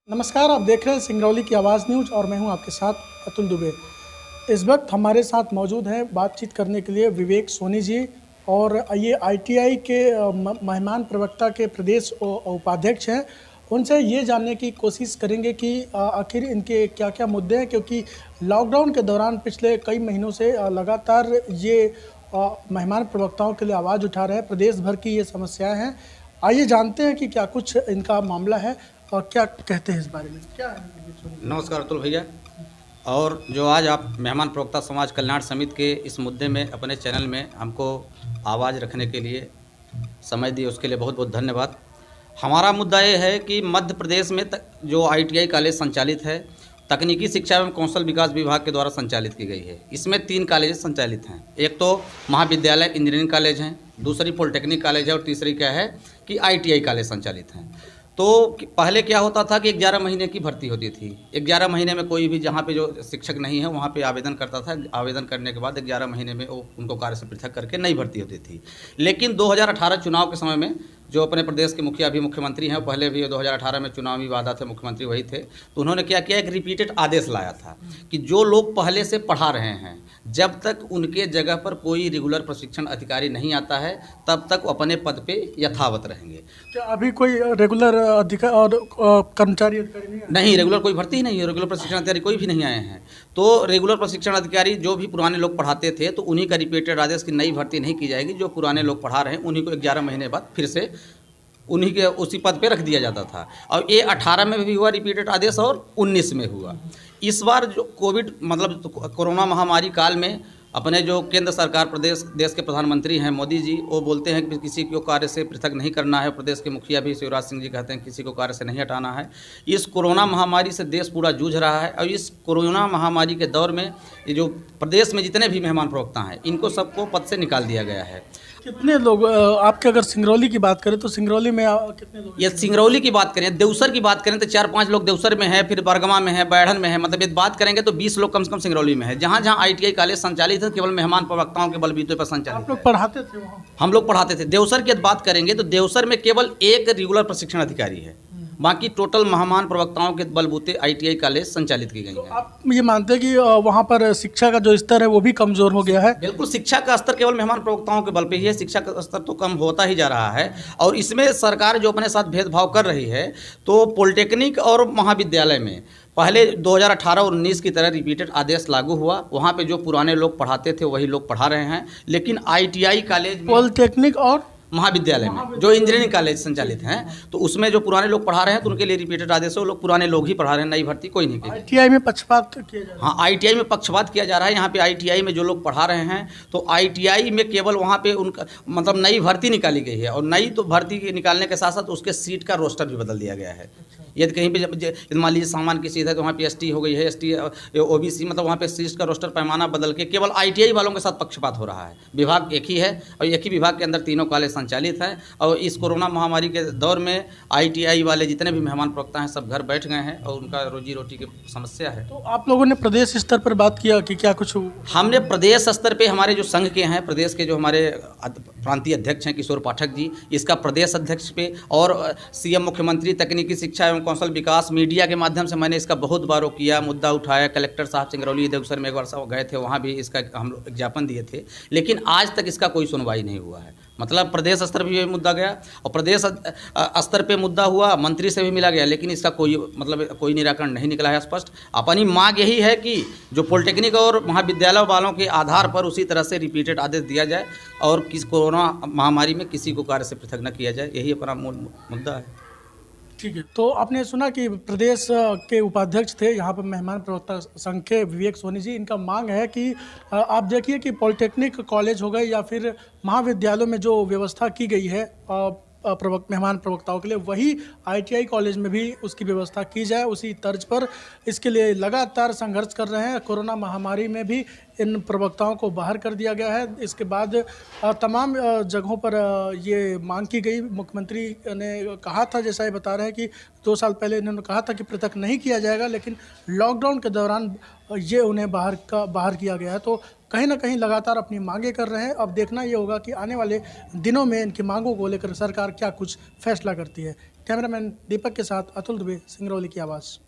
नमस्कार, आप देख रहे हैं सिंगरौली की आवाज़ न्यूज़ और मैं हूं आपके साथ अतुल दुबे। इस वक्त हमारे साथ मौजूद हैं बातचीत करने के लिए विवेक सोनी जी और ये आईटीआई के मेहमान प्रवक्ता के प्रदेश उपाध्यक्ष हैं। उनसे ये जानने की कोशिश करेंगे कि आखिर इनके क्या क्या मुद्दे हैं, क्योंकि लॉकडाउन के दौरान पिछले कई महीनों से लगातार ये मेहमान प्रवक्ताओं के लिए आवाज़ उठा रहे हैं। प्रदेश भर की ये समस्याएँ हैं। आइए जानते हैं कि क्या कुछ इनका मामला है और क्या कहते हैं इस बारे में। क्या है? नमस्कार अतुल भैया। और जो आज आप मेहमान प्रवक्ता समाज कल्याण समिति के इस मुद्दे में अपने चैनल में हमको आवाज़ रखने के लिए समय दिए, उसके लिए बहुत बहुत धन्यवाद। हमारा मुद्दा ये है कि मध्य प्रदेश में जो आईटीआई कॉलेज संचालित है, तकनीकी शिक्षा एवं कौशल विकास विभाग के द्वारा संचालित की गई है। इसमें 3 कॉलेज संचालित हैं। एक तो महाविद्यालय इंजीनियरिंग कॉलेज हैं, दूसरी पॉलिटेक्निक कॉलेज है और तीसरी क्या है कि आईटीआई कॉलेज संचालित हैं। तो पहले क्या होता था कि 11 महीने की भर्ती होती थी। 11 महीने में कोई भी जहाँ पे जो शिक्षक नहीं है वहाँ पे आवेदन करता था। आवेदन करने के बाद 11 महीने में वो उनको कार्य से पृथक करके नई भर्ती होती थी। लेकिन 2018 चुनाव के समय में जो अपने प्रदेश के मुखिया अभी मुख्यमंत्री हैं, पहले भी 2018 में चुनावी वादा थे, मुख्यमंत्री वही थे, तो उन्होंने क्या किया, एक रिपीटेड आदेश लाया था कि जो लोग पहले से पढ़ा रहे हैं, जब तक उनके जगह पर कोई रेगुलर प्रशिक्षण अधिकारी नहीं आता है तब तक वो अपने पद पे यथावत रहेंगे। क्या अभी कोई रेगुलर अधिकारी और कर्मचारी अधिकारी नहीं, रेगुलर कोई भर्ती ही नहीं है, रेगुलर प्रशिक्षण अधिकारी कोई भी नहीं आए हैं। तो रेगुलर प्रशिक्षण अधिकारी जो भी पुराने लोग पढ़ाते थे, तो उन्हीं का रिपीटेड आदेश की नई भर्ती नहीं की जाएगी। जो पुराने लोग पढ़ा रहे हैं उन्हीं को 11 महीने बाद फिर से उन्हीं के उसी पद पे रख दिया जाता था। और ये 18 में भी हुआ रिपीटेड आदेश और 19 में हुआ। इस बार जो कोविड मतलब कोरोना महामारी काल में अपने जो केंद्र सरकार देश के प्रधानमंत्री हैं मोदी जी, वो बोलते हैं कि किसी को कार्य से पृथक नहीं करना है। प्रदेश के मुखिया भी शिवराज सिंह जी कहते हैं किसी को कार्य से नहीं हटाना है। इस कोरोना महामारी से देश पूरा जूझ रहा है और इस कोरोना महामारी के दौर में ये जो प्रदेश में जितने भी मेहमान प्रवक्ता हैं, इनको सबको पद से निकाल दिया गया है। कितने लोग आपके, अगर सिंगरौली की बात करें तो सिंगरौली में कितने लोग? ये सिंगरौली की बात करें, देवसर की बात करें तो 4-5 लोग देवसर में है, फिर बरगमा में है, बैढ़न में है। मतलब ये बात करेंगे तो 20 लोग कम से कम सिंगरौली में है। जहाँ जहाँ आईटीआई कॉलेज संचालित है केवल मेहमान प्रवक्ताओं के बलबूते पर संचालित। आप लोग पढ़ाते थे वहाँ? हम लोग पढ़ाते थे। देवसर की बात करेंगे तो देवसर में केवल एक रेगुलर प्रशिक्षण अधिकारी है, बाकी टोटल मेहमान प्रवक्ताओं के बलबूते आईटीआई कॉलेज संचालित की गई है। आप ये मानते हैं कि वहाँ पर शिक्षा का जो स्तर है वो भी कमज़ोर हो गया है? बिल्कुल, शिक्षा का स्तर केवल मेहमान प्रवक्ताओं के बल पे ही है। शिक्षा का स्तर तो कम होता ही जा रहा है। और इसमें सरकार जो अपने साथ भेदभाव कर रही है, तो पॉलिटेक्निक और महाविद्यालय में पहले 2018 और 19 की तरह रिपीटेड आदेश लागू हुआ। वहाँ पे जो पुराने लोग पढ़ाते थे वही लोग पढ़ा रहे हैं। लेकिन आईटीआई कॉलेज, पॉलिटेक्निक और महाविद्यालय में जो इंजीनियरिंग कॉलेज संचालित हैं, तो उसमें जो पुराने लोग पढ़ा रहे हैं तो उनके लिए रिपीटेड आदेश है। वो लोग पुराने लोग ही पढ़ा रहे हैं, नई भर्ती कोई नहीं की। आईटीआई में पक्षपात किया जा रहा है? हाँ, आईटीआई में पक्षपात किया जा रहा है। यहाँ पे आईटीआई में जो लोग पढ़ा रहे हैं, तो आईटीआई में केवल वहाँ पे उनका मतलब नई भर्ती निकाली गई है। और नई तो भर्ती निकालने के साथ साथ उसके सीट का रोस्टर भी बदल दिया गया है। यदि कहीं पे मान लीजिए सामान की सीट है तो वहाँ पे एसटी हो गई है, एसटी ओबीसी, मतलब वहाँ पे सीट का रोस्टर पैमाना बदल के केवल आईटीआई वालों के साथ पक्षपात हो रहा है। विभाग एक ही है और एक ही विभाग के अंदर तीनों कॉलेज संचालित हैं। और इस कोरोना महामारी के दौर में आईटीआई वाले जितने भी मेहमान प्रवक्ता हैं सब घर बैठ गए हैं और उनका रोजी रोटी की समस्या है। तो आप लोगों ने प्रदेश स्तर पर बात किया कि क्या कुछ? हमने प्रदेश स्तर पे हमारे जो संघ के हैं, प्रदेश के जो हमारे प्रांतीय अध्यक्ष हैं किशोर पाठक जी, इसका प्रदेश अध्यक्ष पे और सीएम मुख्यमंत्री तकनीकी शिक्षा एवं कौशल विकास मीडिया के माध्यम से मैंने इसका बहुत बार किया, मुद्दा उठाया। कलेक्टर साहब सिंगरौली देवसर में एक बार गए थे, वहाँ भी इसका हम लोग ज्ञापन दिए थे। लेकिन आज तक इसका कोई सुनवाई नहीं हुआ है। मतलब प्रदेश स्तर पर भी मुद्दा गया और प्रदेश स्तर पे मुद्दा हुआ, मंत्री से भी मिला गया, लेकिन इसका कोई निराकरण नहीं निकला है स्पष्ट। अपनी मांग यही है कि जो पॉलिटेक्निक और महाविद्यालय वालों के आधार पर उसी तरह से रिपीटेड आदेश दिया जाए और किस कोरोना महामारी में किसी को कार्य से पृथक न किया जाए। यही अपना मूल मुद्दा है। ठीक है, तो आपने सुना कि प्रदेश के उपाध्यक्ष थे यहाँ पर मेहमान प्रवक्ता संघ के विवेक सोनी जी। इनका मांग है कि आप देखिए कि पॉलिटेक्निक कॉलेज हो गए या फिर महाविद्यालयों में जो व्यवस्था की गई है मेहमान प्रवक्ताओं के लिए, वही आईटीआई कॉलेज में भी उसकी व्यवस्था की जाए उसी तर्ज पर। इसके लिए लगातार संघर्ष कर रहे हैं। कोरोना महामारी में भी इन प्रवक्ताओं को बाहर कर दिया गया है। इसके बाद तमाम जगहों पर ये मांग की गई। मुख्यमंत्री ने कहा था, जैसा ये बता रहे हैं कि 2 साल पहले इन्होंने कहा था कि पृथक नहीं किया जाएगा, लेकिन लॉकडाउन के दौरान ये उन्हें बाहर किया गया है। तो कहीं ना कहीं लगातार अपनी मांगे कर रहे हैं। अब देखना ये होगा कि आने वाले दिनों में इनकी मांगों को लेकर सरकार क्या कुछ फैसला करती है। कैमरामैन दीपक के साथ अतुल दुबे, सिंगरौली की आवाज़।